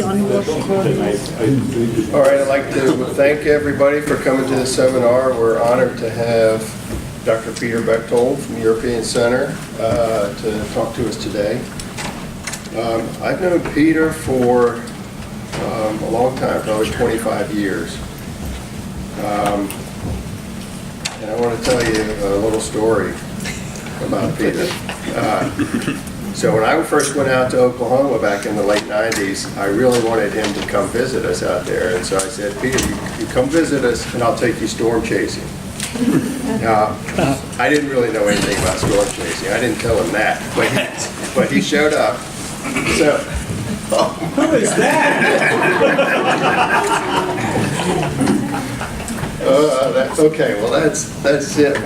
All right, I'd like to thank everybody for coming to the seminar. We're honored to have Dr. Peter Bechtold from the European Center to talk to us today. I've known Peter for a long time, probably 25 years. And I want to tell you a little story about Peter. So when I first went out to Oklahoma back in the late 90s, I really wanted him to come visit us out there. And so I said, Peter, you come visit us and I'll take you storm chasing. I didn't really know anything about storm chasing. I didn't tell him that, but he showed up. So, who is that? That's okay. Well, that's it.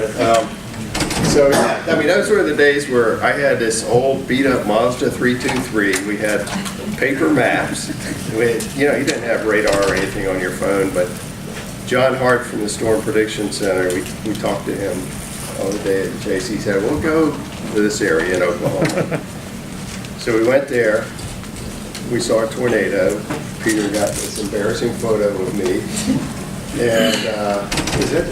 So yeah, I mean, those were the days where I had this old beat-up Mazda 323. We had paper maps. You didn't have radar or anything on your phone, but John Hart from the Storm Prediction Center, we talked to him all the day at Chase. He said, we'll go to this area in Oklahoma. So we went there. We saw a tornado. Peter got this embarrassing photo of me. And is this?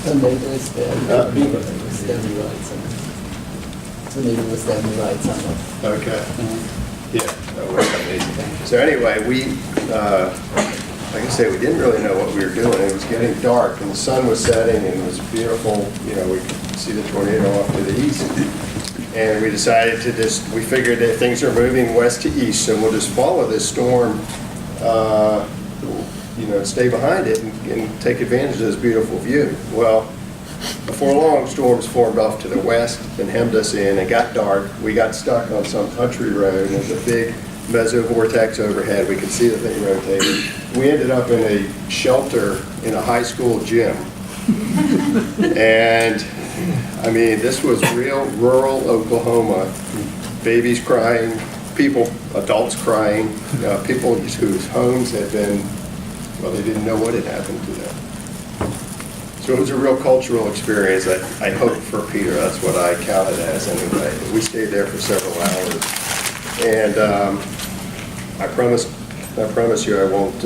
Tornado is there. Tornado was standing right somewhere. Okay. Yeah. That was amazing. So anyway, like I say, we didn't really know what we were doing. It was getting dark, and the sun was setting, and it was beautiful. We could see the tornado off to the east. And we decided to we figured that things are moving west to east, so we'll just follow this storm, stay behind it and take advantage of this beautiful view. Well, before long, storms formed off to the west and hemmed us in. It got dark. We got stuck on some country road, and there's a big mesovortex overhead. We could see the thing rotating. We ended up in a shelter in a high school gym. And I mean, this was real rural Oklahoma. Babies crying, adults crying, people whose homes had been, they didn't know what had happened to them. So it was a real cultural experience, I hope, for Peter. That's what I counted as anyway. We stayed there for several hours. And I promise you I won't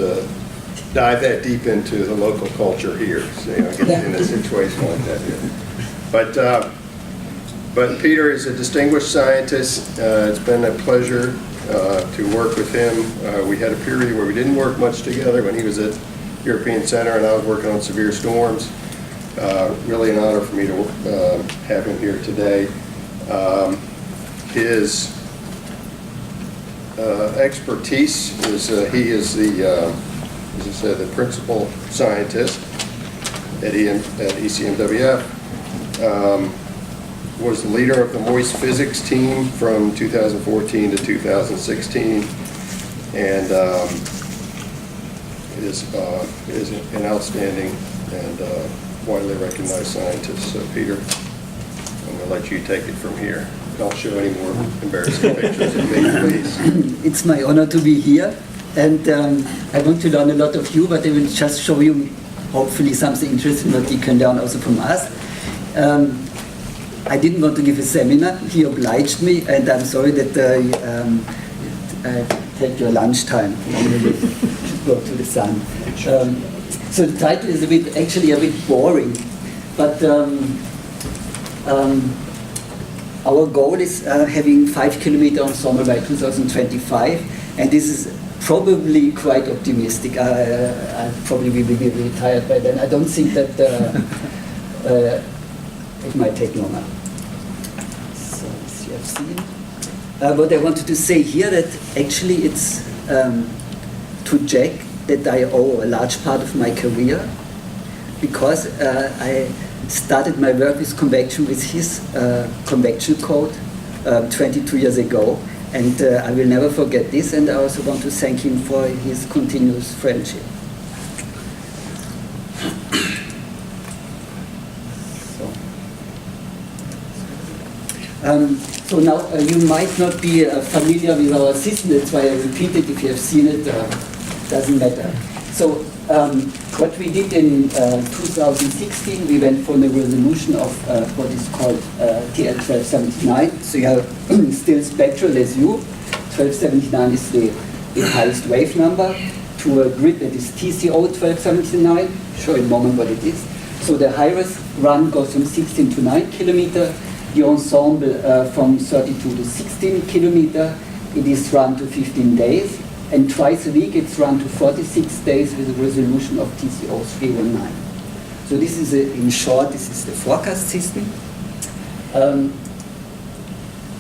dive that deep into the local culture here. So, get in a situation like that here. But Peter is a distinguished scientist. It's been a pleasure to work with him. We had a period where we didn't work much together when he was at European Center and I was working on severe storms. Really an honor for me to have him here today. His expertise is he is the, as I said, the principal scientist at ECMWF. Was the leader of the moist physics team from 2014 to 2016, and is an outstanding and widely recognized scientist. So Peter, I'm going to let you take it from here. Don't show any more embarrassing pictures of me, please. It's my honor to be here, and I want to learn a lot of you, but I will just show you hopefully something interesting that you can learn also from us. I didn't want to give a seminar. He obliged me, and I'm sorry that I take your lunchtime. Go to the sun. So the title is actually a bit boring, but our goal is having 5 kilometers ensemble by 2025, and this is probably quite optimistic. I probably will be retired by then. I don't think that it might take longer. So as you have seen. What I wanted to say here that actually it's to Jack that I owe a large part of my career, because I started my work with convection with his convection code 22 years ago, and I will never forget this, and I also want to thank him for his continuous friendship. So now you might not be familiar with our system, that's why I repeat it. If you have seen it, doesn't matter. So what we did in 2016, we went for the resolution of what is called TL1279. So you have still spectral as you. 1279 is the highest wave number, to a grid that is TCO 1279, show in a moment what it is. So the highest run goes from 16 to 9 kilometer, the ensemble from 32 to 16 kilometer. It is run to 15 days, and twice a week it's run to 46 days with a resolution of TCO 319. So this is, in short, this is the forecast system.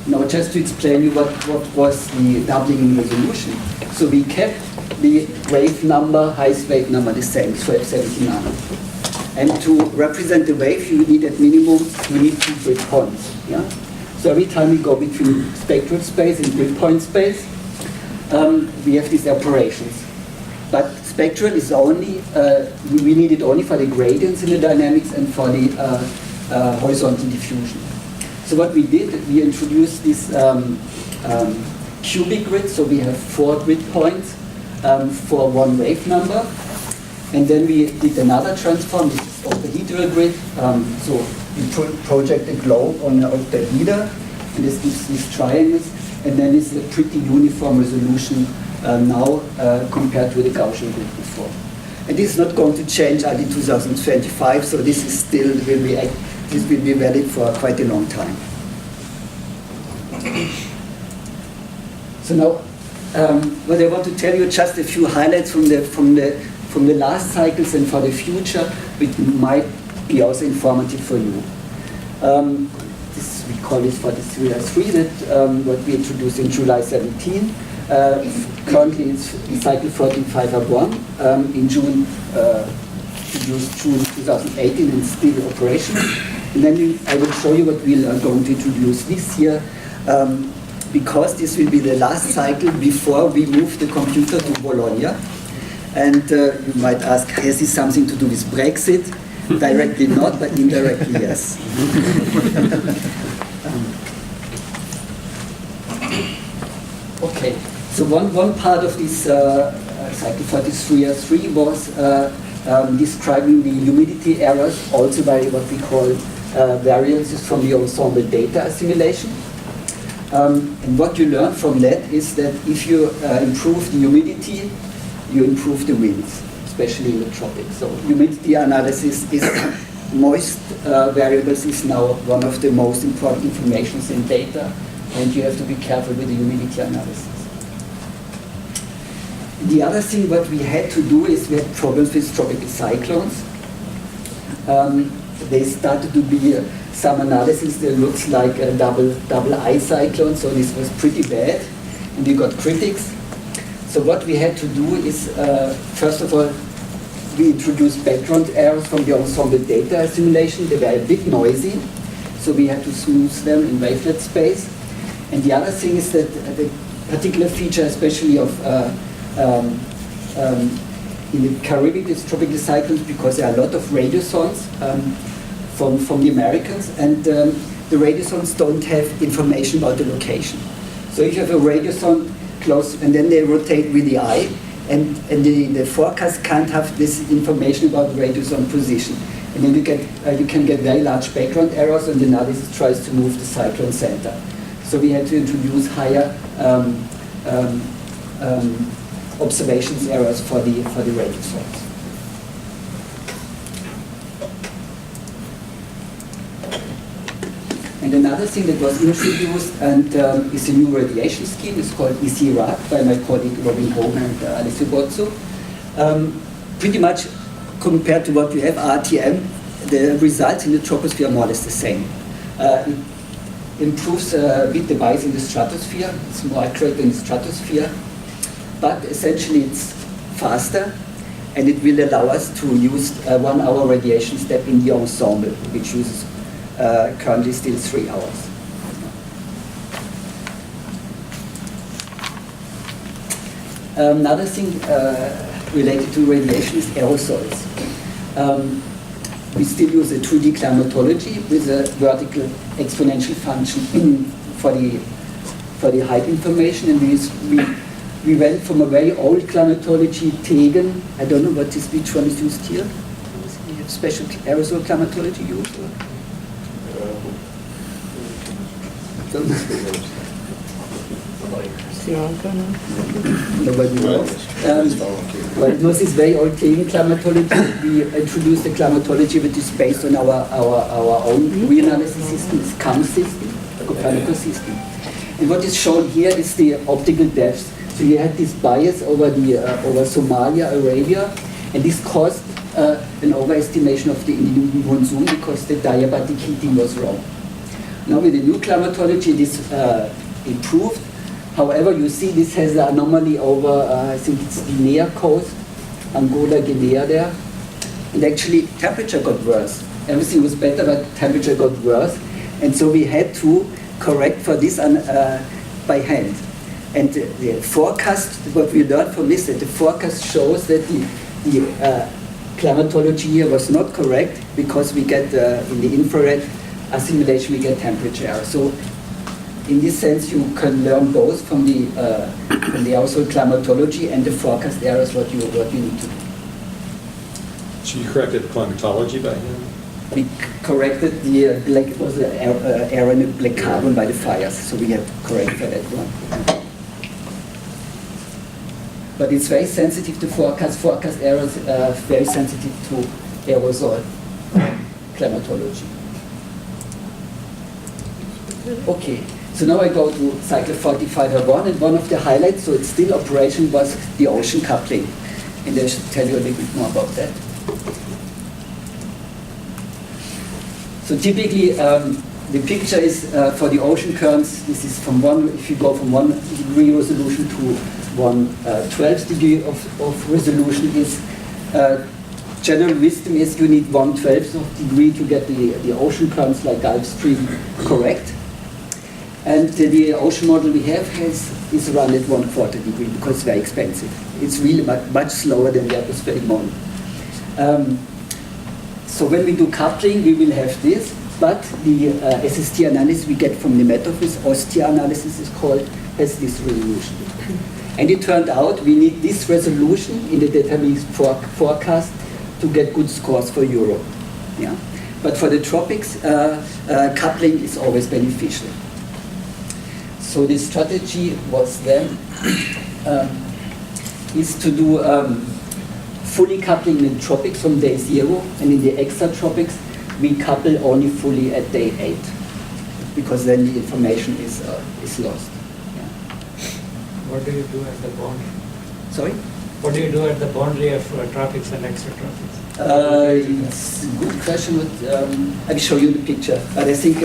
Now just to explain you what was the doubling in resolution. So we kept the wave number, highest wave number the same, 1279. And to represent the wave, you need at minimum, you need 2 grid points. Yeah? So every time we go between spectral space and grid point space, we have these operations. But spectral is only, we need it only for the gradients in the dynamics and for the horizontal diffusion. So what we did, we introduced this cubic grid, so we have 4 grid points for 1 wave number. And then we did another transform, this is octahedral grid. So we project a globe on an octahedra, and this gives these triangles, and then it's a pretty uniform resolution now compared to the Gaussian grid before. And this is not going to change until 2025, so this is still this will be valid for quite a long time. So now, what I want to tell you, just a few highlights from the last cycles and for the future, which might be also informative for you. We call this 4303, that what we introduced in July 17. Currently it's in cycle 14501, in June, introduced June 2018 and still operational. And then I will show you what we are going to introduce this year, because this will be the last cycle before we move the computer to Bologna. And you might ask, has this something to do with Brexit? Directly not, but indirectly yes. Okay, so one part of this cycle 4303 was describing the humidity errors, also by what we call variances from the ensemble data assimilation. And what you learn from that is that if you improve the humidity, you improve the winds, especially in the tropics. So humidity analysis is moist variables is now one of the most important informations in data, and you have to be careful with the humidity analysis. The other thing what we had to do is we had problems with tropical cyclones. There started to be some analysis that looks like a double I cyclone, so this was pretty bad, and we got critics. So what we had to do is, first of all, we introduced background errors from the ensemble data assimilation. They were a bit noisy, so we had to smooth them in wavelet space. And the other thing is that the particular feature, especially of in the Caribbean, it's tropical cyclones, because there are a lot of radiosondes from the Americans, and the radiosondes don't have information about the location. So if you have a radiosonde close, and then they rotate with the eye, and the forecast can't have this information about the radiosonde position. And then you can get very large background errors, and the analysis tries to move the cyclone center. So we had to introduce higher observations errors for the radiosondes. And another thing that was introduced and is a new radiation scheme. It's called ECRAC by my colleague Robin Hogan and Alice Bozzo. Pretty much compared to what you have, RTM, the results in the troposphere are more or less the same. It improves a bit the bias in the stratosphere. It's more accurate in the stratosphere. But essentially it's faster, and it will allow us to use 1 hour radiation step in the ensemble, which uses currently still 3 hours. Another thing related to radiation is aerosols. We still use a 2D climatology with a vertical exponential function for the height information, and we went from a very old climatology, Tegen. I don't know which one is used here. We have special aerosol climatology used. Or? Nobody knows. Well, no, this is very old thing in climatology. We introduced the climatology which is based on our own reanalysis system, it's CAM system, the Copernicus system. And what is shown here is the optical depth. So you had this bias over over Somalia, Arabia, and this caused an overestimation of the Indian monsoon because the diabatic heating was wrong. Now with the new climatology, this improved. However, you see this has an anomaly over, I think it's Guinea coast, Angola, Guinea there. And actually temperature got worse. Everything was better, but temperature got worse. And so we had to correct for this by hand. And the forecast, what we learned from this, that the forecast shows that the climatology here was not correct because we get, in the infrared assimilation, we get temperature error. So in this sense, you can learn both from the also climatology and the forecast errors, what you need to do. So you corrected the climatology by hand? We corrected the black, it was an error in the black carbon by the fires, so we have to correct for that one. But it's very sensitive to forecast errors, very sensitive to aerosol climatology. Okay, so now I go to cycle 4501, and one of the highlights, so it's still operation, was the ocean coupling. And I should tell you a little bit more about that. So typically, the picture is for the ocean currents. This is from if you go from 1 degree resolution to 1/12 degree of resolution, is general wisdom is you need 1/12 of degree to get the ocean currents like Gulf Stream correct. And the ocean model we have is around at 1/4 degree because it's very expensive. It's really much slower than the atmospheric model. So when we do coupling, we will have this, but the SST analysis we get from the Metofis, Ostia analysis is called, has this resolution. And it turned out we need this resolution in the deterministic forecast to get good scores for Europe. Yeah? But for the tropics, coupling is always beneficial. So the strategy was then is to do fully coupling in the tropics from day 0, and in the extratropics we couple only fully at day 8, because then the information is lost. Yeah. What do you do at the boundary? Sorry? What do you do at the boundary of tropics and extratropics? It's a good question, but I'll show you the picture. But I think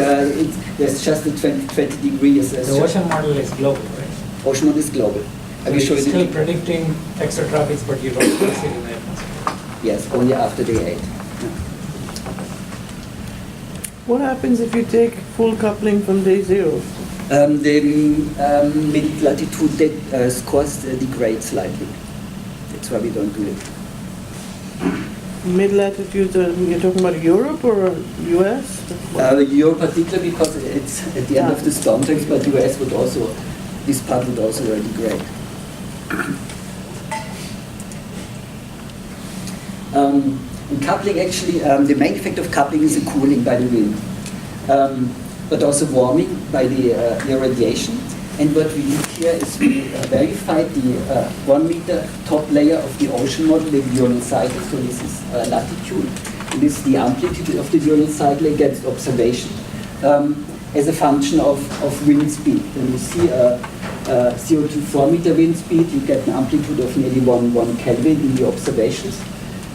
there's just the 20 degrees. The ocean model is global, right? Ocean model is global. I will So show you're you still the predicting extratropics, but you don't place it in the atmosphere. Yes, only after day 8. What happens if you take full coupling from day 0? The mid-latitude scores degrade slightly. That's why we don't do it. Mid-latitude, you're talking about Europe or US? Europe particularly because it's at the end of the storm tracks, but US would also, this part would also degrade. In coupling, actually, the main effect of coupling is the cooling by the wind, but also warming by the irradiation. And what we did here is we verified the 1 meter top layer of the ocean model, the diurnal cycle. So this is latitude, and this is the amplitude of the diurnal cycle against observation as a function of wind speed. When you see a CO2 4 meter wind speed, you get an amplitude of nearly 1 Kelvin in the observations.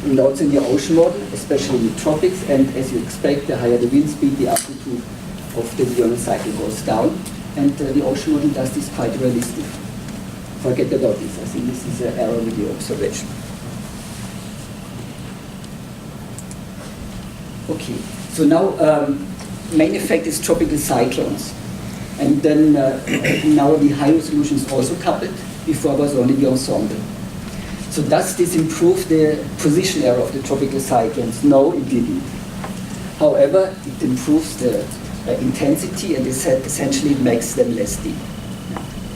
And also in the ocean model, especially in the tropics, and as you expect, the higher the wind speed, the amplitude of the diurnal cycle goes down. And the ocean model does this quite realistic. Forget about this. I think this is an error with the observation. Okay, so now main effect is tropical cyclones. And then now the high resolution is also coupled. Before was only the ensemble. So does this improve the position error of the tropical cyclones? No, it didn't. However, it improves the intensity, and essentially makes them less deep.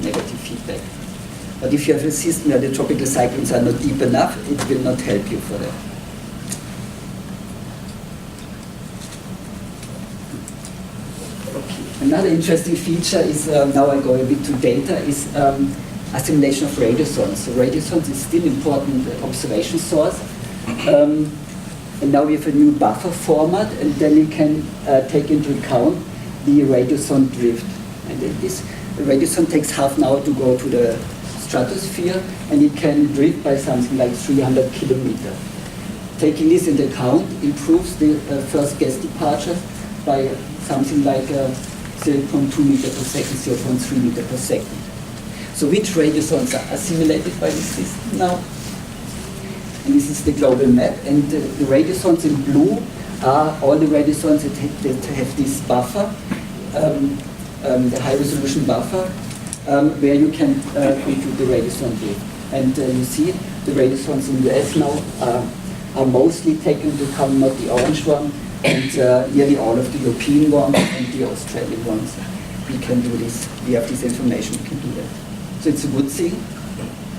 Negative feedback. But if you have a system where the tropical cyclones are not deep enough, it will not help you for that. Okay. Another interesting feature is, now I go a bit to data, is assimilation of radiosondes. So radiosondes is still important observation source. And now we have a new buffer format, and then we can take into account the radiosonde drift. And this radiosonde takes half an hour to go to the stratosphere, and it can drift by something like 300 kilometers. Taking this into account improves the first gas departure by something like 0.2 meter per second, 0.3 meter per second. So which radiosondes are assimilated by this system now? And this is the global map, and the radiosondes in blue are all the radiosondes that have this buffer, the high resolution buffer, where you can compute the radiosonde drift. And you see the radiosondes in the US now are mostly taken into account, not the orange one, and nearly all of the European ones and the Australian ones. We can do this, we have this information, we can do that. So it's a good thing.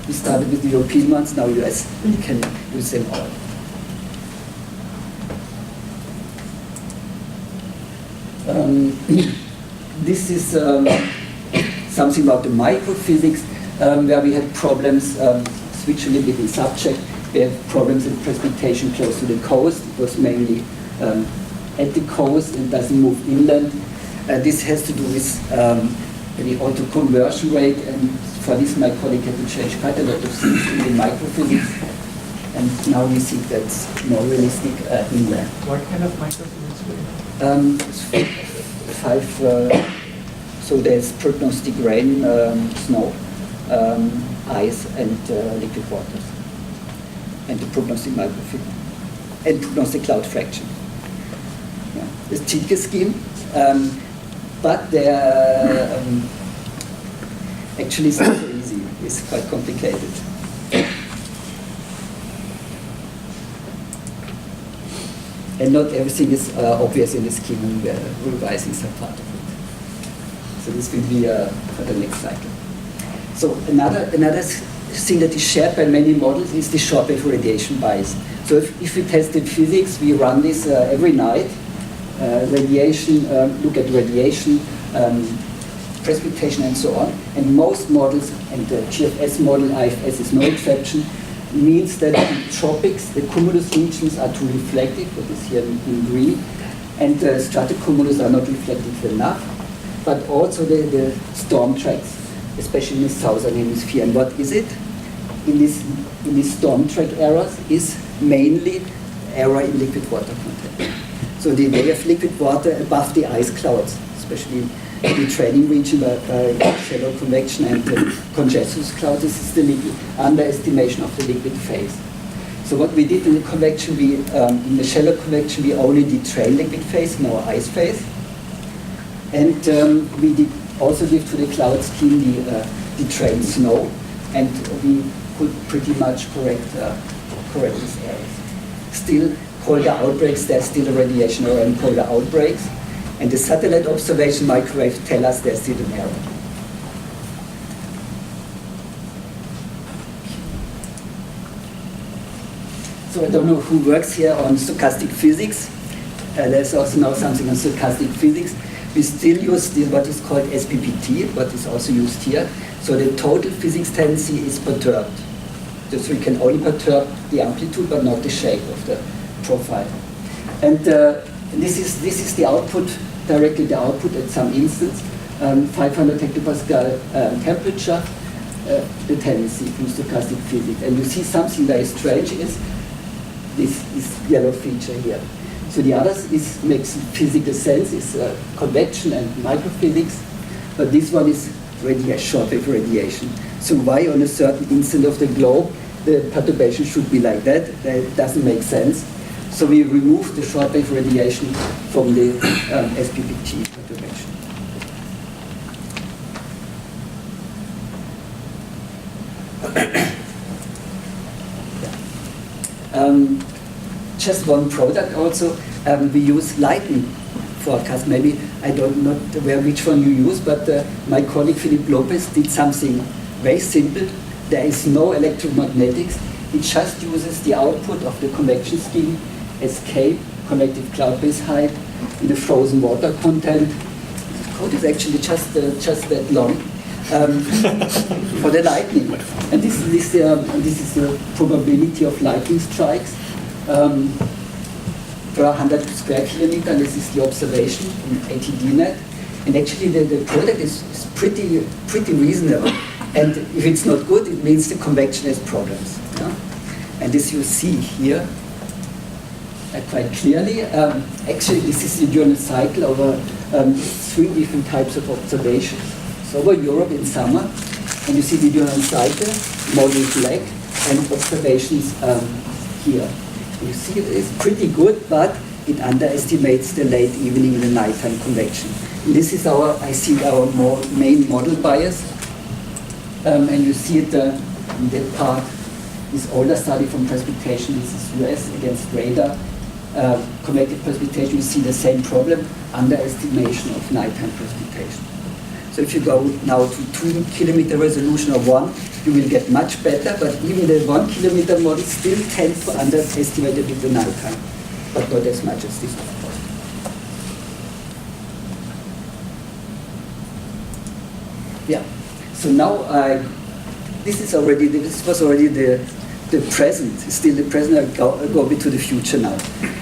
We started with the European ones, now US, we can use them all. This is something about the microphysics, where we had problems, switch a little bit in subject, we have problems in precipitation close to the coast. It was mainly at the coast and doesn't move inland. This has to do with the auto-conversion rate, and for this my colleague had to change quite a lot of things in the microphysics, and now we think that's more realistic inland. What kind of microphysics do you have? So there's prognostic rain, snow, ice, and liquid waters, and the prognostic microphysics, and prognostic cloud fraction. Yeah. There's Tilke scheme, but they're actually it's not so easy. It's quite complicated. And not everything is obvious in the scheme, and we are revising some part of it. So this will be for the next cycle. So another thing that is shared by many models is the shortwave radiation bias. So if we tested physics, we run this every night. Radiation, look at radiation, precipitation, and so on. And most models, and the GFS model, IFS is no exception, means that in tropics, the cumulus regions are too reflective, what is here in green, and the stratocumulus are not reflective enough, but also the storm tracks, especially in the southern hemisphere. And what is it? In these storm track errors is mainly error in liquid water content. So the way of liquid water above the ice clouds, especially in the training region by shallow convection and congestus clouds, this is the underestimation of the liquid phase. So what we did in the convection, in the shallow convection, we only did train liquid phase, no ice phase. And we did also give to the cloud scheme the train snow, and we could pretty much correct these errors. Still, colder outbreaks, there's still a radiation error in colder outbreaks, and the satellite observation microwave tell us there's still an error. So I don't know who works here on stochastic physics. There's also now something on stochastic physics. We still use what is called SPPT, what is also used here. So the total physics tendency is perturbed. So we can only perturb the amplitude, but not the shape of the profile. And this is the output, directly the output at some instance, 500 hectopascal temperature, the tendency from stochastic physics. And you see something very strange is this yellow feature here. So the others makes physical sense, is convection and microphysics, but this one is shortwave radiation. So why on a certain instant of the globe the perturbation should be like that? That doesn't make sense. So we remove the shortwave radiation from the SPPT perturbation. Just one product also, we use lightning forecast. Maybe I don't know which one you use, but my colleague Philip Lopez did something very simple. There is no electromagnetics. It just uses the output of the convection scheme, escape, connective cloud base height, and the frozen water content, code is actually just that long for the lightning. And this is the probability of lightning strikes per 100 square kilometer. This is the observation in ATDNet. And actually the product is pretty reasonable. And if it's not good, it means the convection has problems. Yeah? And as you see here, quite clearly, actually this is the diurnal cycle over 3 different types of observations. So over Europe in summer, and you see the diurnal cycle, model black, and observations here. You see it's pretty good, but it underestimates the late evening and the nighttime convection. And this is our main model bias. And you see it in that part, this older study from precipitation, this is US against radar. Convective precipitation, you see the same problem, underestimation of nighttime precipitation. So if you go now to 2 kilometer resolution of 1, you will get much better, but even the 1 kilometer model still tends to underestimate a bit the nighttime, but not as much as this, of course. Yeah. So now this was already the present, still the present. I'll go a bit to the future now.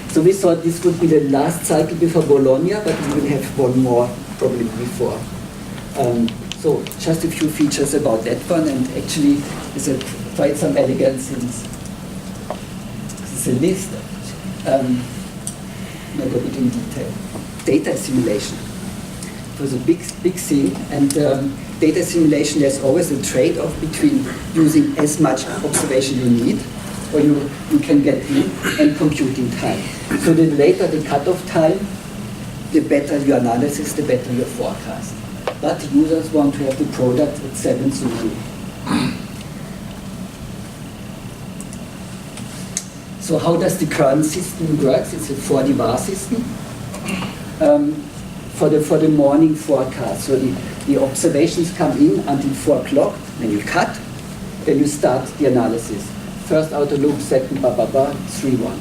So we thought this would be the last cycle before Bologna, but we will have one more probably before. So just a few features about that one, and actually there's quite some elegance in this. This is a list. I'll go a bit in detail. Data simulation. It was a big thing, and data simulation, there's always a trade-off between using as much observation you need, or you can get in, and computing time. So the later the cutoff time, the better your analysis, the better your forecast. But users want to have the product at 7 Zulu. So how does the current system work? It's a 4D VAR system. For the morning forecast. So the observations come in until 4 o'clock, then you cut, then you start the analysis. First outer loop, second, 3-1.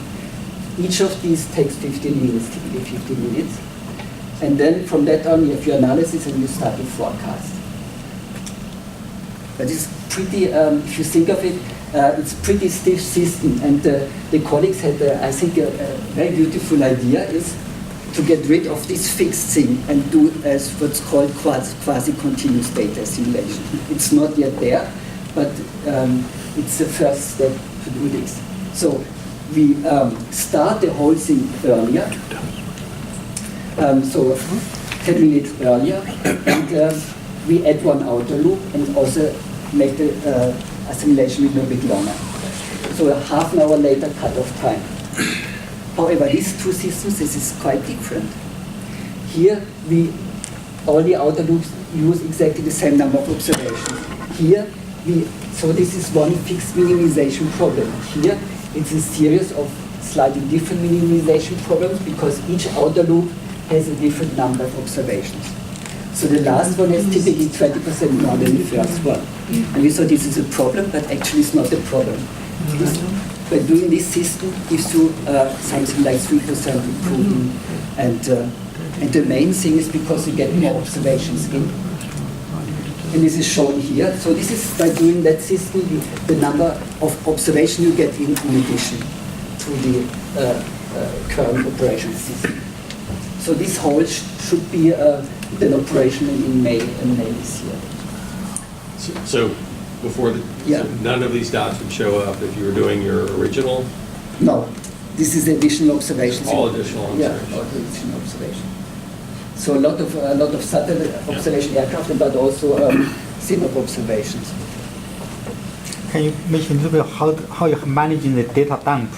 Each of these takes 15 minutes, typically 15 minutes. And then from that on, you have your analysis and you start your forecast. But it's pretty, if you think of it, it's a pretty stiff system. And the colleagues had, I think, a very beautiful idea is to get rid of this fixed thing and do as what's called quasi-continuous data simulation. It's not yet there, but it's the first step to do this. So we start the whole thing earlier, so 10 minutes earlier, and we add 1 outer loop and also make the simulation a little bit longer. So a half an hour later cut-off time. However, these two systems, this is quite different. Here, all the outer loops use exactly the same number of observations. Here, so this is one fixed minimization problem. Here, it's a series of slightly different minimization problems because each outer loop has a different number of observations. So the last one has typically 20% more than the first one. And we thought this is a problem, but actually it's not a problem. By doing this system gives you something like 3% improvement, and the main thing is because you get more observations in. And this is shown here. So this is by doing that system, the number of observations you get in addition to the current operation system. So this whole should be then operational in May this year. So before Yeah. so none of these dots would show up if you were doing your original, No, this is additional observations. all additional Yeah, observations. all additional observations. So a lot of satellite observation aircraft, but also synop observations. Can you mention a little bit how you're managing the data dump?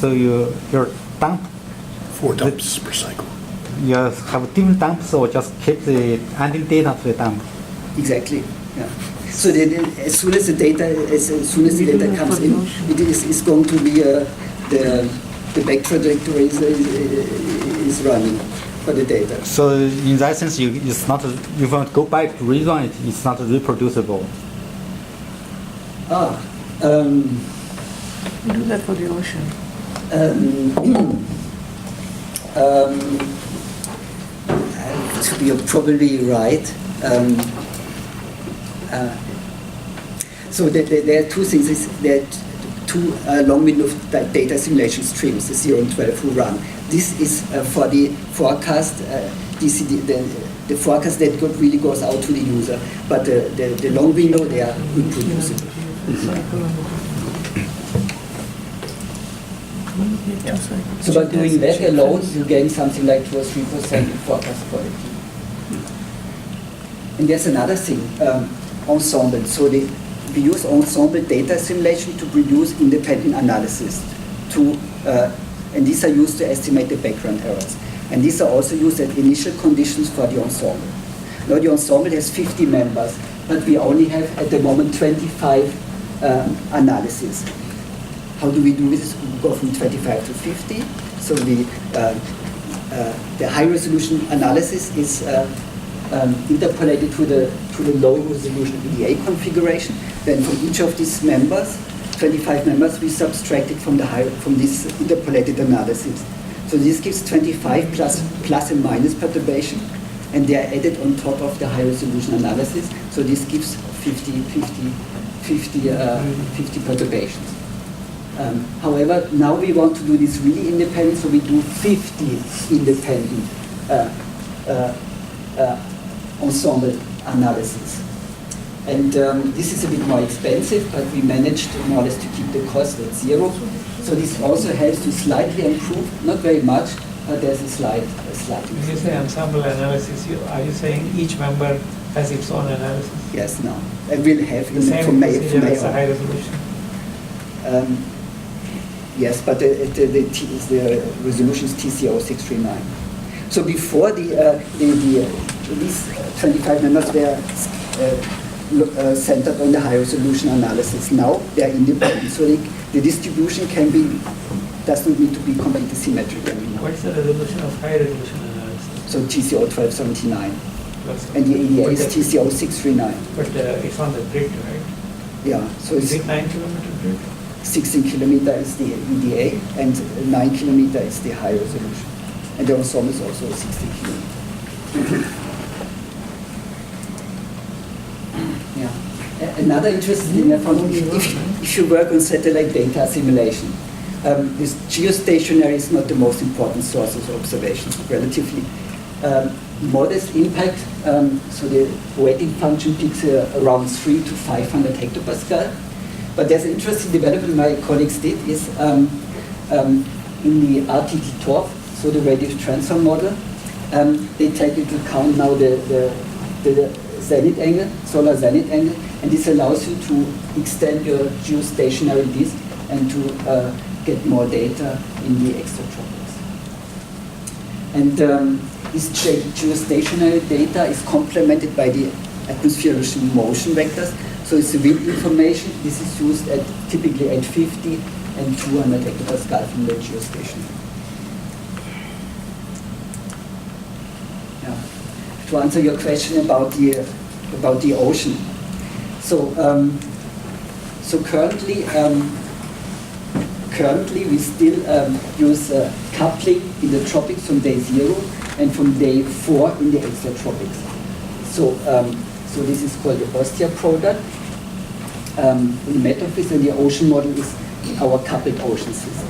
So your dump, 4 dumps per cycle. you have different dumps or just keep the ending data to the dump? Exactly. Yeah. So as soon as the data comes in, it is going to be the back trajectory is running for the data. So in that sense, you want to go back to rerun it, it's not reproducible. We do that for the ocean. So you're probably right. So there are two things. There are two long window data simulation streams, the 0 and 12, who run. This is for the forecast, the forecast that really goes out to the user. But the long window, they are reproducible. So by doing that alone, you gain something like 2 or 3% in forecast quality. And there's another thing, ensemble. So we use ensemble data simulation to produce independent analysis. And these are used to estimate the background errors. And these are also used as initial conditions for the ensemble. Now the ensemble has 50 members, but we only have at the moment 25 analyses. How do we do this? We go from 25 to 50. So the high resolution analysis is interpolated to the low resolution EDA configuration. Then from each of these members, 25 members, we subtract it from this interpolated analysis. So this gives 25 plus and minus perturbation, and they are added on top of the high resolution analysis. So this gives 50 perturbations. However, now we want to do this really independent, so we do 50 independent ensemble analysis. And this is a bit more expensive, but we managed more or less to keep the cost at 0. So this also helps to slightly improve, not very much, but there's a slight When you say ensemble analysis, are you saying each member has its own analysis? Yes, no. And we'll have The same procedure as a high resolution? Yes, but the resolution is TCO 639. So before these 25 members were centered on the high resolution analysis. Now they are independent, so the distribution does not need to be completely symmetric anymore. What's the resolution of high resolution analysis? So TCO 1279, and the EDA is TCO 639. But it's on the grid, right? Yeah, so Is it's it 9 kilometer grid? 16 kilometer is the EDA, and 9 kilometer is the high resolution. And the ensemble is also 16 kilometer. Yeah. Another interesting thing I found, if you work on satellite data simulation, this geostationary is not the most important source of observation, relatively modest impact. So the weighting function peaks around 300 to 500 hectopascal. But there's an interesting development my colleagues did is in the RTT-TORF, so the radius transfer model, they take into account now the zenith angle, solar zenith angle, and this allows you to extend your geostationary disk and to get more data in the extratropics. And this geostationary data is complemented by the atmospheric motion vectors. So it's the wind information. This is used at typically at 50 and 200 hectopascal from the geostation. Yeah. To answer your question about the ocean. So currently we still use coupling in the tropics from day 0 and from day 4 in the extratropics. So this is called the Ostia product. In Metaphysics, and the ocean model is our coupled ocean system.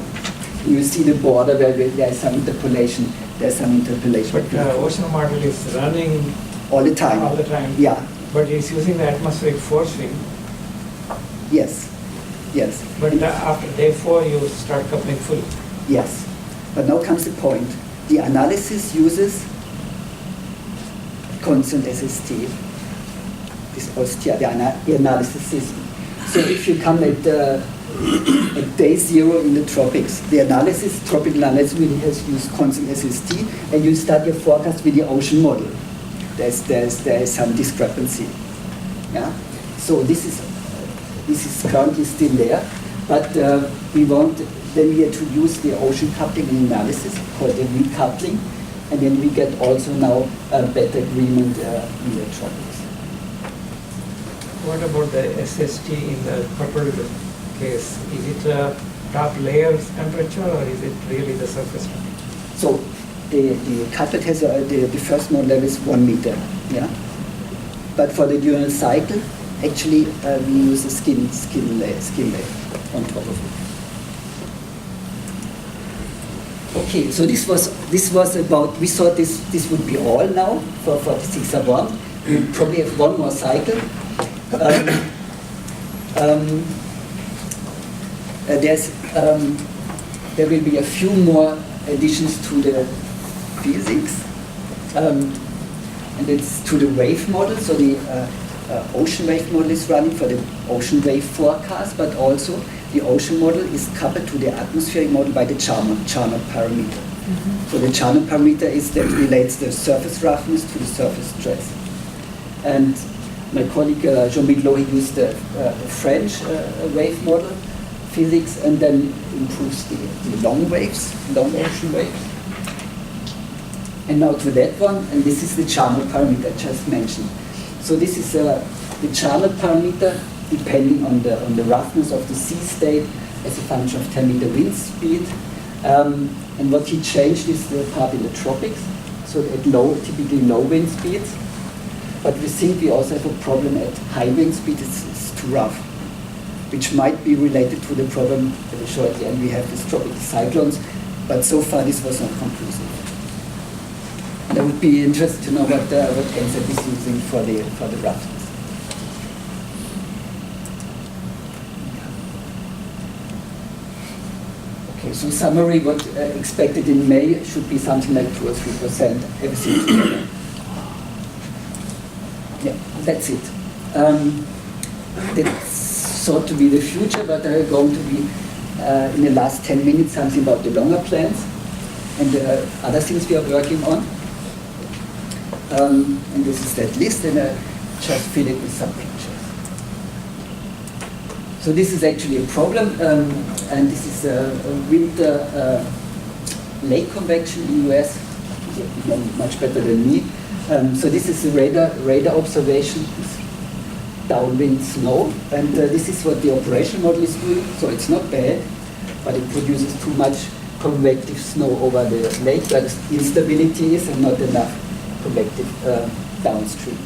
You see the border where there is some interpolation. There's some interpolation. But the ocean model is running all the time. All the time. Yeah. But it's using the atmospheric forcing. Yes. Yes. But after day 4, you start coupling fully. Yes. But now comes the point. The analysis uses constant SST. This Ostia, the analysis system. So if you come at day 0 in the tropics, the tropical analysis really has used constant SST, and you start your forecast with the ocean model. There is some discrepancy. Yeah. So this is currently still there, but we have to use the ocean coupling in analysis called the recoupling, and then we get also now a better agreement in the tropics. What about the SST in the Bechtold case? Is it a top layer temperature or is it really the surface temperature? So the couplet has the first mode level is 1 meter. Yeah. But for the diurnal cycle, actually we use a skin layer on top of it. Okay, so this was about, we thought this would be all now for 46R1. We probably have one more cycle. There will be a few more additions to the physics, and it's to the wave model. So the ocean wave model is running for the ocean wave forecast, but also the ocean model is coupled to the atmospheric model by the Charnot parameter. So the Charnot parameter is that relates the surface roughness to the surface stress. And my colleague Jean-Michel Loh used the French wave model physics and then improves the long waves, long ocean waves. And now to that one, and this is the Charnot parameter I just mentioned. So this is the Charnot parameter depending on the roughness of the sea state as a function of 10 meter wind speed. And what he changed is the part in the tropics, so at typically low wind speeds. But we think we also have a problem at high wind speed, it's too rough, which might be related to the problem that I showed at the end. We have these tropical cyclones, but so far this was not conclusive. And I would be interested to know what NZEP is using for the roughness. Okay, so summary, what expected in May should be something like 2 or 3%, everything together. Yeah, that's it. That's thought to be the future, but there are going to be, in the last 10 minutes, something about the longer plans and the other things we are working on. And this is that list, and I just fill it with some pictures. So this is actually a problem, and this is a winter lake convection in the US. You know much better than me. So this is a radar observation, downwind snow, and this is what the operation model is doing. So it's not bad, but it produces too much convective snow over the lake where the instability is and not enough convective downstream.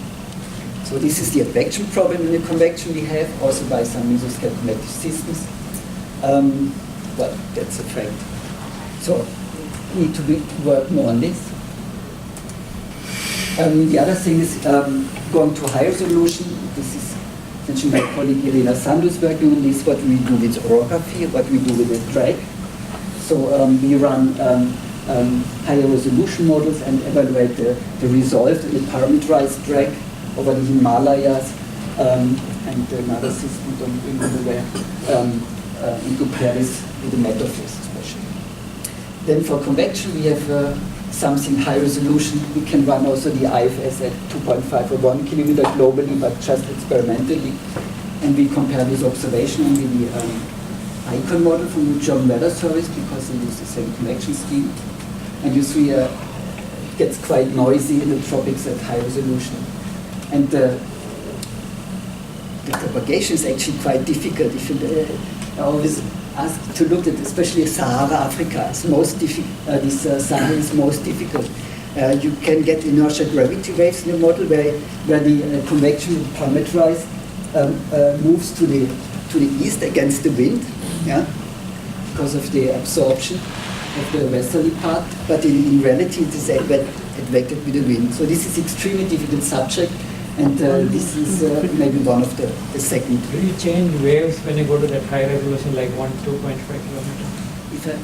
So this is the advection problem in the convection we have, also by some mesoscale convective systems. Well, that's a fact. So we need to work more on this. The other thing is going to high resolution. This is essentially my colleague Irina Sandu's working on this, what we do with orography, what we do with the drag. So we run higher resolution models and evaluate the resolved and the parameterized drag over the Himalayas and another system don't remember where, and compare this with the metaphors especially. Then for convection we have something high resolution. We can run also the IFS at 2.5 or 1 kilometer globally, but just experimentally. And we compare this observation with the ICON model from the German Weather Service because they use the same convection scheme. And you see it gets quite noisy in the tropics at high resolution. And the propagation is actually quite difficult. If you always ask to look at, especially Sahara Africa, it's most this Sahara is most difficult. You can get inertial gravity waves in the model where the convection parameterized moves to the east against the wind, yeah, because of the absorption of the westerly part. But in reality, it is advected with the wind. So this is extremely difficult subject. And this is maybe one of the second. Do you change waves when you go to that high resolution, like 2.5 kilometers?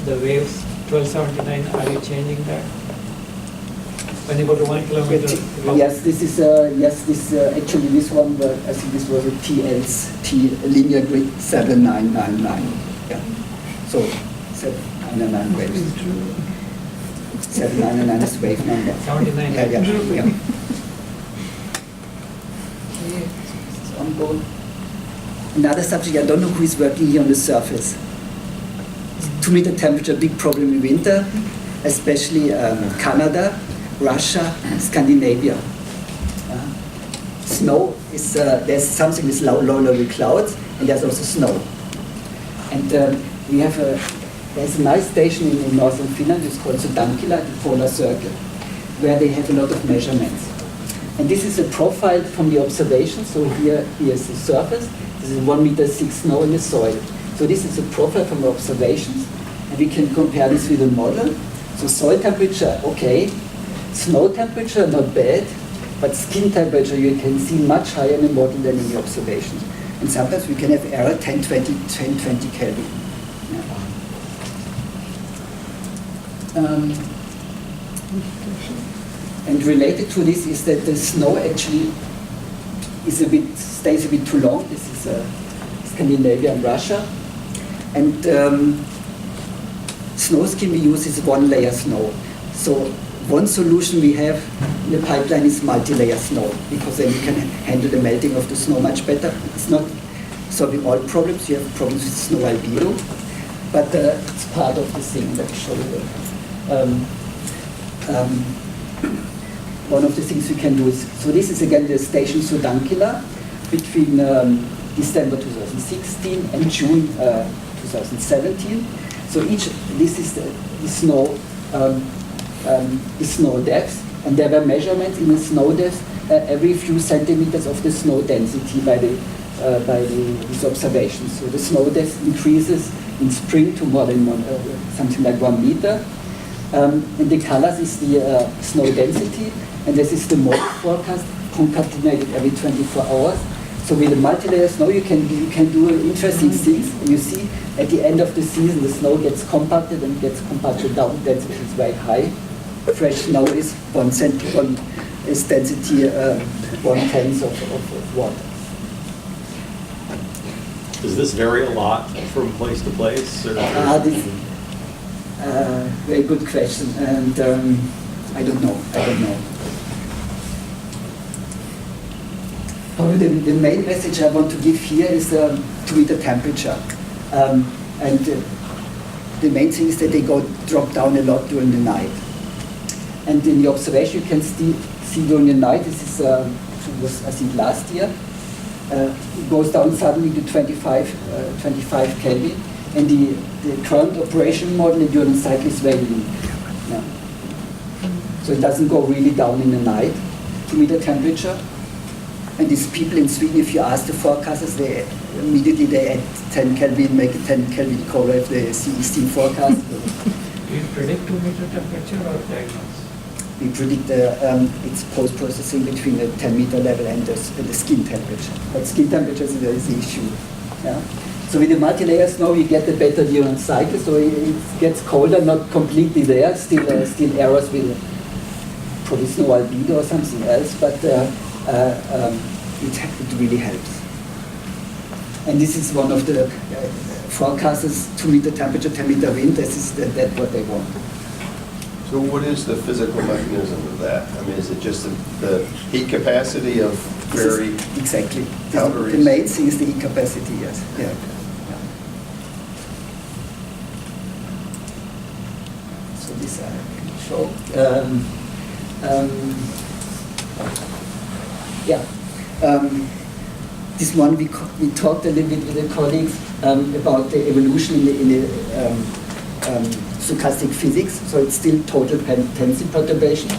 The waves 1279, are you changing that? When you go to 1 kilometer? Yes, this is actually this one. I think this was a TLT linear grid 7999. Yeah. So 799 waves. 799 is wave number. 79. Yeah. Ongoing. Another subject, I don't know who is working here on the surface. 2 meter temperature, big problem in winter, especially Canada, Russia, Scandinavia. Snow is, there's something with low level clouds, and there's also snow. And we have there's a nice station in northern Finland, it's called Sodankila, the polar circle, where they have a lot of measurements. And this is a profile from the observation. So here's the surface. This is 1 meter 6 snow in the soil. So this is a profile from the observations, and we can compare this with a model. So soil temperature, okay. Snow temperature, not bad. But skin temperature, you can see much higher in the model than in the observations. And sometimes we can have error 10, 20 Kelvin. Yeah. And related to this is that the snow actually stays a bit too long. This is Scandinavia and Russia. And snow skin we use is one layer snow. So one solution we have in the pipeline is multi-layer snow, because then you can handle the melting of the snow much better. It's not solving all problems. You have problems with snow albedo, but it's part of the thing that I show you. One of the things we can do is, so this is again the station Sodankila between December 2016 and June 2017. So this is the snow depth, and there were measurements in the snow depth every few centimeters of the snow density by these observations. So the snow depth increases in spring to more than something like 1 meter. And the colors is the snow density, and this is the model forecast concatenated every 24 hours. So with the multi-layer snow, you can do interesting things. You see, at the end of the season, the snow gets compacted and gets compacted down. Density is very high. Fresh snow is density 1/10 of water. Does this vary a lot from place to place? Or Very good question, and I don't know. Probably the main message I want to give here is to meet the temperature. And the main thing is that they drop down a lot during the night. And in the observation, you can see during the night, this is, was I think last year, it goes down suddenly to 25 Kelvin. And the current operation model, the Durant cycle, is very weak. Yeah. So it doesn't go really down in the night to meet the temperature. And these people in Sweden, if you ask the forecasters, they immediately add 10 Kelvin, make it 10 Kelvin colder if they see forecast. Do you predict 2 meter temperature or diagnose? We predict it's post-processing between the 10-meter level and the skin temperature. But skin temperature is the issue. Yeah? So with the multi-layer snow, you get a better Durant cycle, so it gets colder, not completely there, still errors with probably snow albedo or something else, but it really helps. And this is one of the forecasters, 2 meter temperature, 10 meter wind, that's what they want. So what is the physical mechanism of that? I mean, is it just the heat capacity of very... Exactly. Calories? The main thing is the heat capacity, yes. Yeah. So this I can show. This one we talked a little bit with the colleagues about the evolution in the stochastic physics. So it's still total tensor perturbation.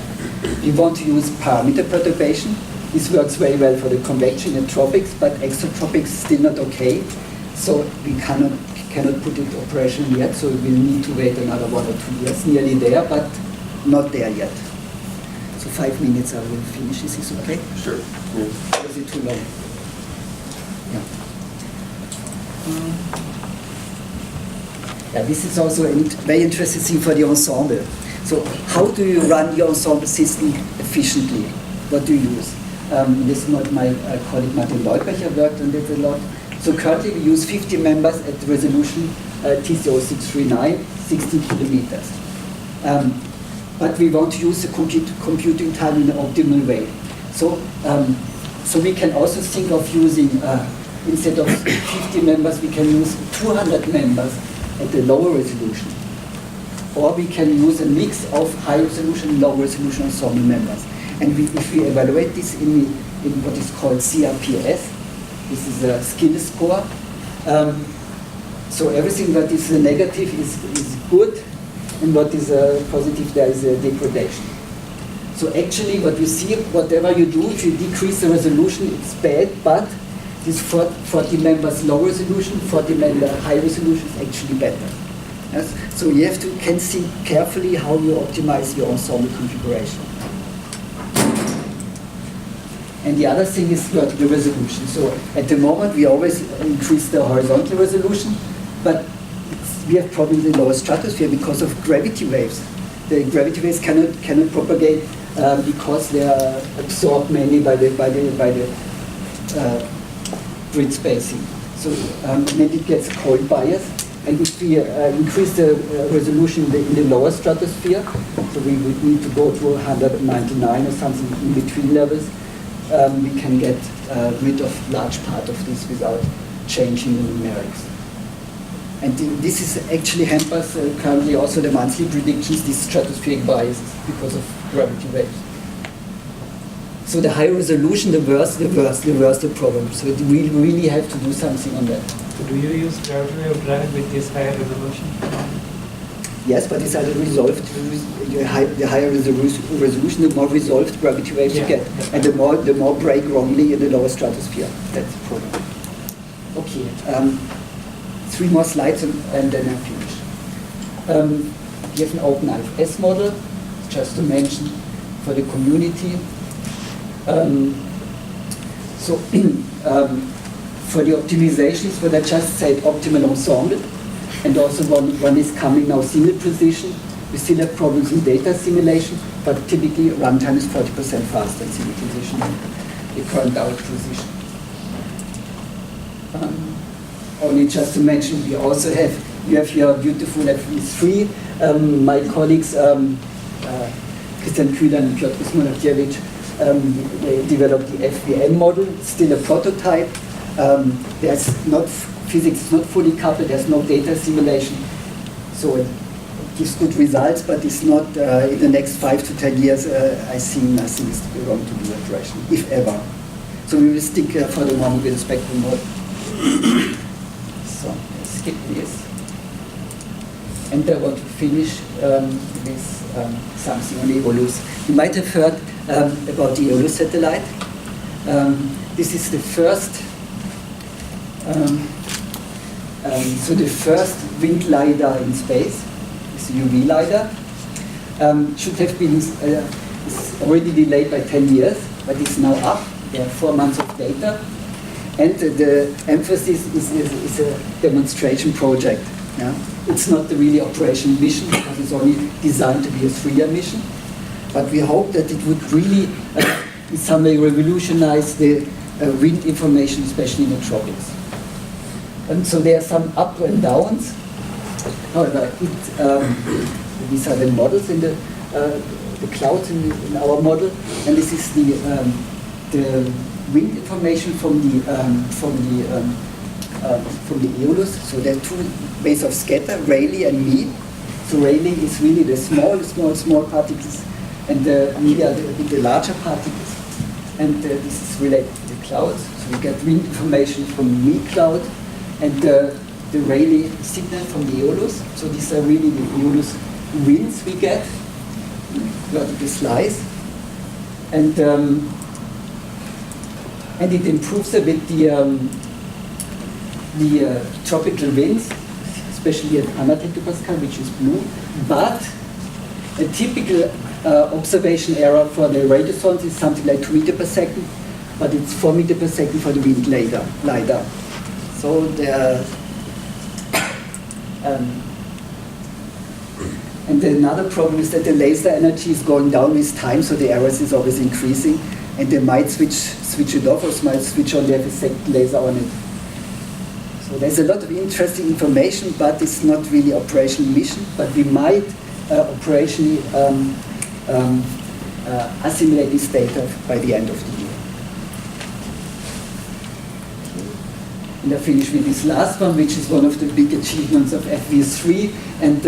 We want to use parameter perturbation. This works very well for the convection in tropics, but exotropics is still not okay. So we cannot put it operational yet. So we will need to wait another 1 or 2 years. Nearly there, but not there yet. So 5 minutes I will finish. Is this okay? Sure. Or is it too long? Yeah. This is also a very interesting thing for the ensemble. So how do you run your ensemble system efficiently? What do you use? This is what my colleague Martin Leupacher worked on this a lot. So currently we use 50 members at the resolution TC0639, 60 kilometers. But we want to use the computing time in an optimal way. So we can also think of using, instead of 50 members, we can use 200 members at the lower resolution. Or we can use a mix of high resolution and low resolution ensemble members. And if we evaluate this in what is called CRPS, this is a skill score, So everything that is negative is good, and what is positive, there is a degradation. So actually what you see, whatever you do, if you decrease the resolution, it's bad, but this 40 members low resolution, 40 member high resolution is actually better. Yes? So you have to can see carefully how you optimize your ensemble configuration. And the other thing is vertical resolution. So at the moment we always increase the horizontal resolution, but we have problems in lower stratosphere because of gravity waves. The gravity waves cannot propagate because they are absorbed mainly by the grid spacing. So then it gets cold bias. And if we increase the resolution in the lower stratosphere, so we would need to go to 199 or something in between levels, we can get rid of large part of this without changing the numerics. And this is actually hampers currently also the monthly predictions, these stratospheric biases because of gravity waves. So the higher resolution, the worse the problem. So we really have to do something on that. So do you use gravity wave drive with this higher resolution? Yes, but it's either resolved. The higher the resolution, the more resolved gravity waves you get, and the more break wrongly in the lower stratosphere. That's the problem. Okay, 3 more slides and then I'm finished. We have an open IFS model, just to mention for the community. For the optimizations, what I just said, optimal ensemble, and also one is coming now single precision. We still have problems in data simulation, but typically runtime is 40% faster in single precision than the current out precision. Only just to mention, we also have your beautiful FV3. My colleagues, Christian Kühler and Piotr Smolakevich, they developed the FVM model. It's still a prototype. There's not physics is not fully coupled. There's no data simulation, so it gives good results. But it's not in the next 5 to 10 years. I see nothing is going to be that direction, if ever. So we will stick for the moment with the spectrum model. So let's skip this, and I want to finish with something on EOLUS. You might have heard about the EOLUS satellite. This is the first. So the first wind lidar in space is a UV lidar. Should have been it's already delayed by 10 years, but it's now up. There are 4 months of data, and the emphasis is a demonstration project. Yeah? It's not the really operational mission because it's only designed to be a 3-year mission. But we hope that it would really in some way revolutionize the wind information, especially in the tropics. And so there are some up and downs. However, these are the models in the clouds in our model, and this is the wind information from the EOLUS. So there are 2 ways of scatter, Rayleigh and mean. So Rayleigh is really the small particles, and mean are the larger particles. And this is related to the clouds. So we get wind information from the mean cloud, and the Rayleigh signal from the EOLUS. So these are really the EOLUS winds we get, vertical slice, and it improves a bit the tropical winds, especially at 100 hectopascal, which is blue. But a typical observation error for the radio sounds is something like 2 meters per second, but it's 4 meters per second for the wind lidar. So there, and another problem is that the laser energy is going down with time, so the errors is always increasing, and they might switch it off or might switch on, they have a second laser on it. So there's a lot of interesting information, but it's not really operational mission, but we might operationally assimilate this data by the end of the year. And I finish with this last one, which is one of the big achievements of FV3, and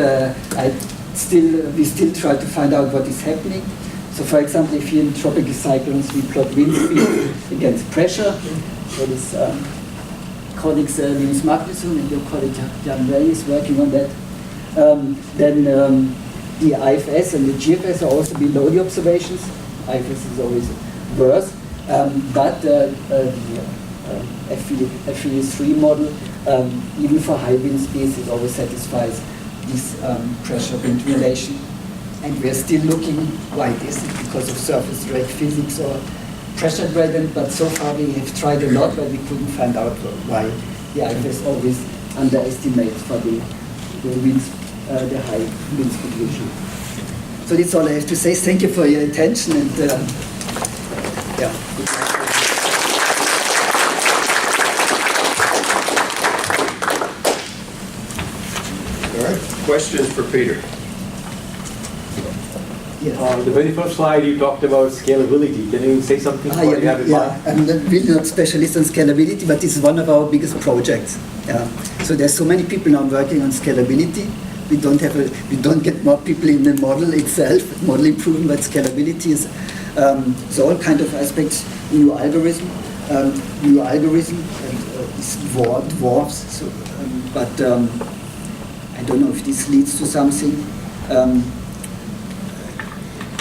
we still try to find out what is happening. So for example, if you're in tropical cyclones, we plot wind speed against pressure. So this colleagues Linus Magnusson and your colleague Jan Ray is working on that. Then the IFS and the GFS are also below the observations. IFS is always worse, but the FE3 model, even for high wind speeds, it always satisfies this pressure-wind relation. And we are still looking why this is because of surface drag physics or pressure gradient, but so far we have tried a lot, but we couldn't find out why the IFS always underestimates for the high wind speed region. So that's all I have to say. Thank you for your attention, and yeah. Good luck. All right, questions for Peter? Yes. The very first slide you talked about scalability. Can you say something what you have in mind? I'm really not specialist on scalability, but it's one of our biggest projects. Yeah. So there's so many people now working on scalability. We don't get more people in the model itself, model improvement, but scalability is so all kind of aspects. New algorithm is dwarfs. So, but I don't know if this leads to something.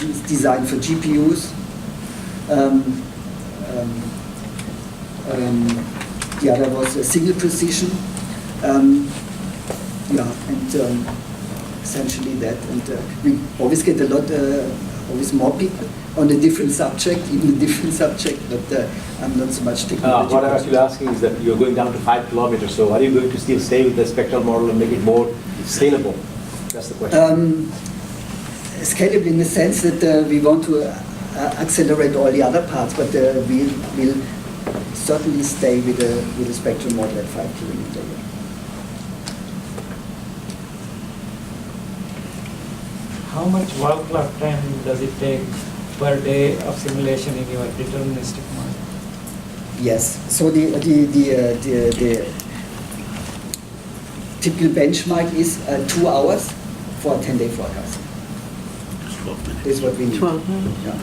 It's designed for GPUs. The other was a single precision. Essentially that. And we always get a lot, always more people on a different subject, even a different subject, but I'm not so much technology. What I'm actually asking is that you're going down to 5 kilometers, so are you going to still stay with the spectral model and make it more scalable? That's the question. Scalable in the sense that we want to accelerate all the other parts, but we'll certainly stay with the spectral model at 5 kilometers. How much wall clock time does it take per day of simulation in your deterministic model? Yes. So the typical benchmark is 2 hours for a 10-day forecast. 12 minutes. This is what we need. 12 minutes. Yeah.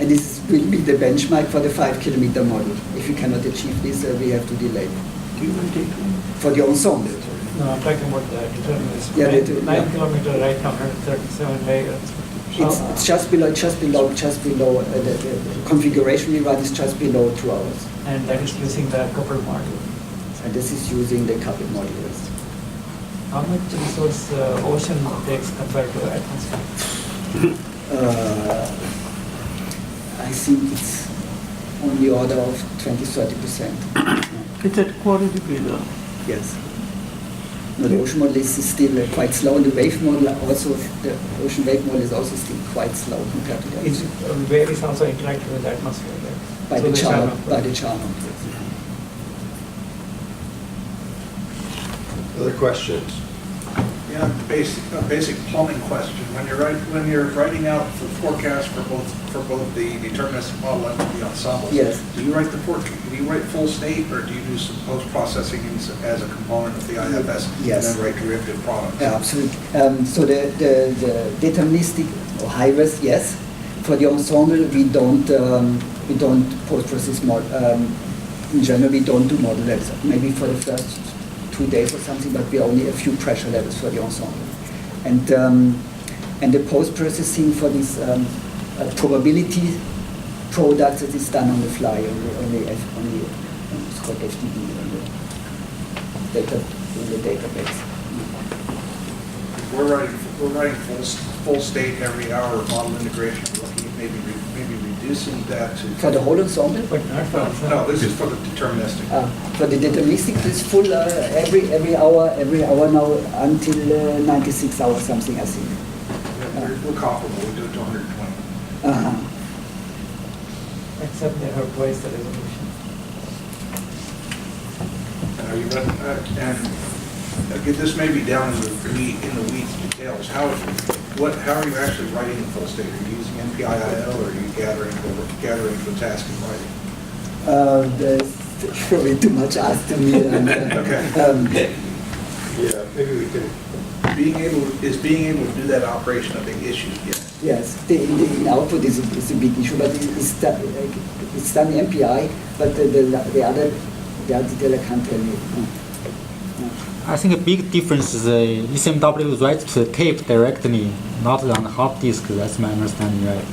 And this will be the benchmark for the 5 kilometer model. If we cannot achieve this, we have to delay. For the ensemble. No, I'm talking about the deterministic. Yeah, 9 kilometer right now, 137 layers. It's just below the configuration we run is just below 2 hours. And that is using the coupled module. And this is using the coupled modules. How much resource ocean takes compared to atmosphere? I think it's on the order of 20-30%. It's at quarter degree though. Yes. No, the ocean model is still quite slow. The wave model also, the ocean wave model is also still quite slow compared to the It's where is also interacting with the atmosphere there. by So the charm. charm. By the charm. Other questions? Yeah, basic plumbing question. When you're writing out the forecast for both the deterministic model and the ensemble, Yes. do you write full state, or do you do some post-processing as a component of the IFS? Yes. And then write derivative products? Yeah, absolutely. So the deterministic or high res, yes. For the ensemble, we don't post-process model. In general, we don't do model levels. Maybe for the first 2 days or something, but we only a few pressure levels for the ensemble. And the post-processing for this probability products that is done on the fly, it's called FTD in the database. We're writing full state every hour of model integration. We're looking at maybe reducing that to. For the whole ensemble? But not for ensemble. No, this is for the deterministic. For the deterministic, it's full every hour now until 96 hours something, I think. We're comparable. We do it to 120. Except they have twice the resolution. And are you this may be down in the weeds details. How are you actually writing the full state? Are you using NPIIL, or are you gathering the task and writing? That's probably too much asked to me. Okay. Yeah, maybe we can. Being able to do that operation a big issue? Yes. Yes, the output is a big issue, but it's done MPI, but the other detail I can't tell you. I think a big difference is ECMWF writes to the tape directly, not on the hard disk. That's my understanding, right?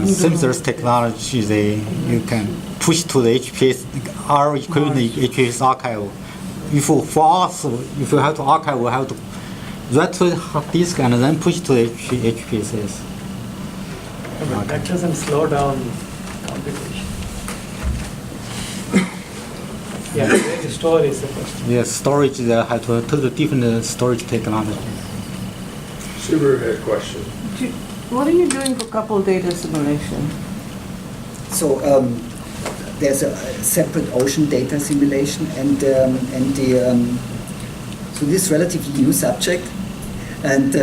Sensors technology, you can push to the HPS, our equivalent HPS archive. For us, if you have to archive, we have to write to the hard disk and then push to the HPSS. But that doesn't slow down computation. Yeah, the way to store is the question. Yes, storage, they have to totally different storage technology. Subaru had a question. What are you doing for couple data simulation? So there's a separate ocean data simulation, and so this is relatively new subject, and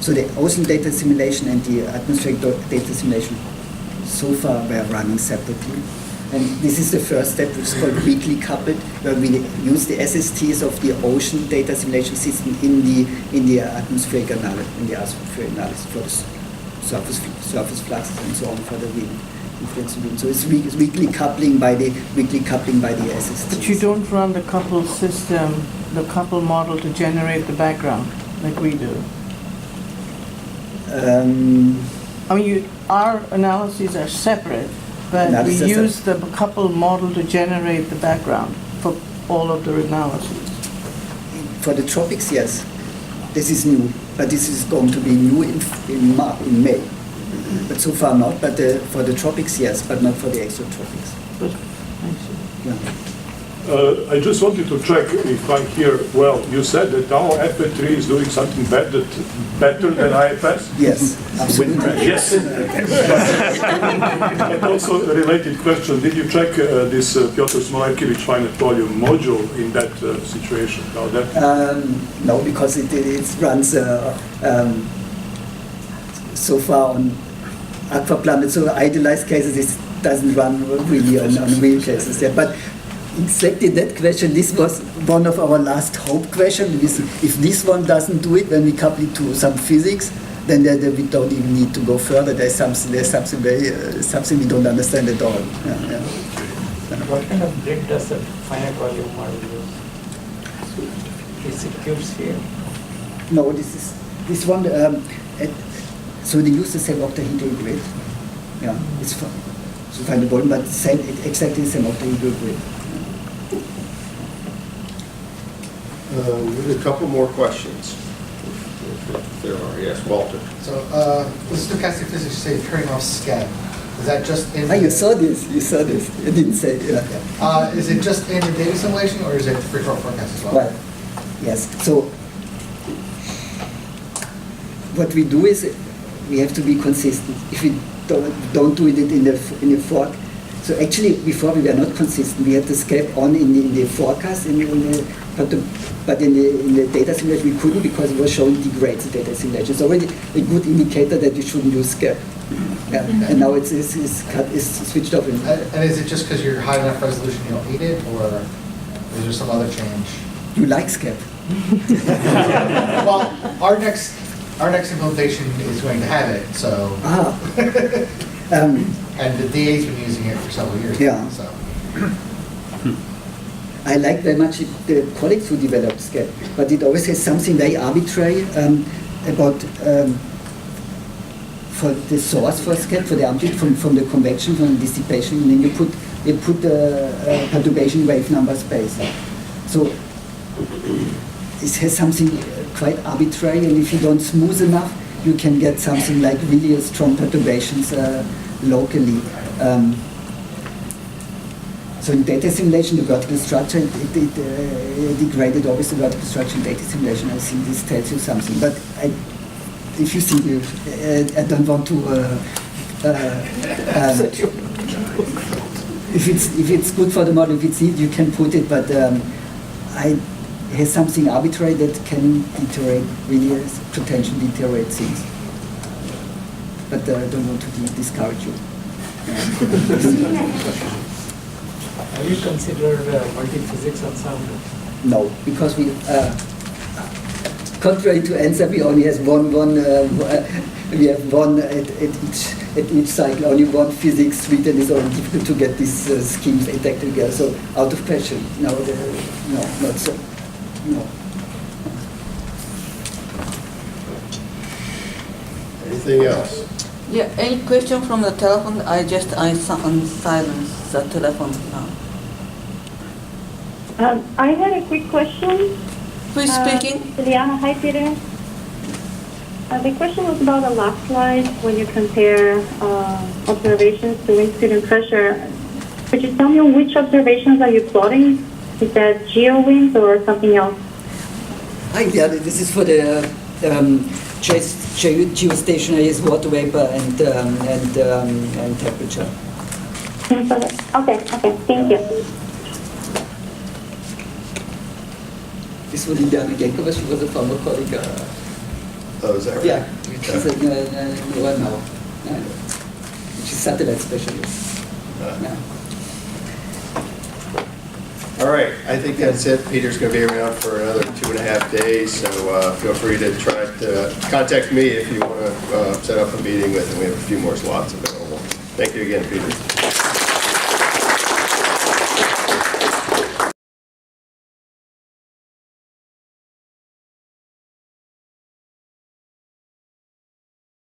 so the ocean data simulation and the atmospheric data simulation so far were running separately. And this is the first step, which is called weakly coupled, where we use the SSTs of the ocean data simulation system in the atmospheric analysis for the surface fluxes and so on for the wind, influence of wind. So it's weakly coupling by the SSTs. But you don't run the couple system, the couple model to generate the background like we do. I mean, our analyses are separate, but we use the couple model to generate the background for all of the analyses. For the tropics, yes. This is new, but this is going to be new in May. But so far not, but for the tropics, yes, but not for the exotropics. But, I see. Yeah. I just wanted to check if I hear well. You said that our FP3 is doing something better than IFS? Yes, absolutely. Yes. And also a related question, did you check this Piotr Smolekevich finite volume module in that situation? How that no, because it runs so far on aquaplanet, so idealized cases it doesn't run really on real cases. Yeah. But exactly that question, this was one of our last hope questions. If this one doesn't do it, when we couple it to some physics, then we don't even need to go further. There's something we don't understand at all. Yeah. What kind of grid does the finite volume model use? Is it cube sphere? No, this one. So they use the same octahedral grid. Yeah, it's fun. So find the volume, but exactly the same octahedral grid. We have a couple more questions. If there are, yes, Walter. So the stochastic physics say turning off SCAD. Is that just in? You saw this. I didn't say. Yeah. Is it just in the data simulation, or is it free form forecast as well? Well, yes. So what we do is we have to be consistent. If we don't do it in the fork. So actually, before we were not consistent. We had the SCAD on in the forecast, but in the data simulation we couldn't because it was showing degrades in data simulation. It's already a good indicator that you shouldn't use SCAD. Yeah. And now it's switched off. And is it just because you're high enough resolution you don't need it, or is there some other change? You like SCAD? Well, our next implementation is going to have it, so. And the DA's been using it for several years. Yeah. Now, so. I like very much the colleagues who developed SCAD, but it always has something very arbitrary about for the source for SCAD, for the amplitude from the convection, from the dissipation, and then you put the perturbation wave number space. So it has something quite arbitrary, and if you don't smooth enough, you can get something like really strong perturbations locally. So in data simulation, the vertical structure, it degraded always the vertical structure in data simulation. I think this tells you something. But if you think, I don't want to, if it's good for the model, if it's needed, you can put it, but it has something arbitrary that can deteriorate, really potentially deteriorate things. But I don't want to discourage you. Have you considered multi-physics ensemble? No, because we contrary to answer, we only have we have one at each cycle, only one physics suite, and it's only difficult to get these schemes intact together. So out of question, no, not so, no. Anything else? Yeah, any question from the telephone? I silence the telephone now. I had a quick question. Who is speaking? Liliana, hi Peter. The question was about the last slide when you compare observations to wind speed and pressure. Could you tell me which observations are you plotting? Is that GeoWinds or something else? Yeah, this is for the geostationary water vapor and temperature. Okay, thank you. This was Liliana Genkovic, she was a former colleague. Oh, is that right? Yeah, she's no. She's satellite specialist. Yeah. All right, I think that's it. Peter's going to be around for another 2.5 days, so feel free to try to contact me if you want to set up a meeting with him. We have a few more slots available. Thank you again, Peter.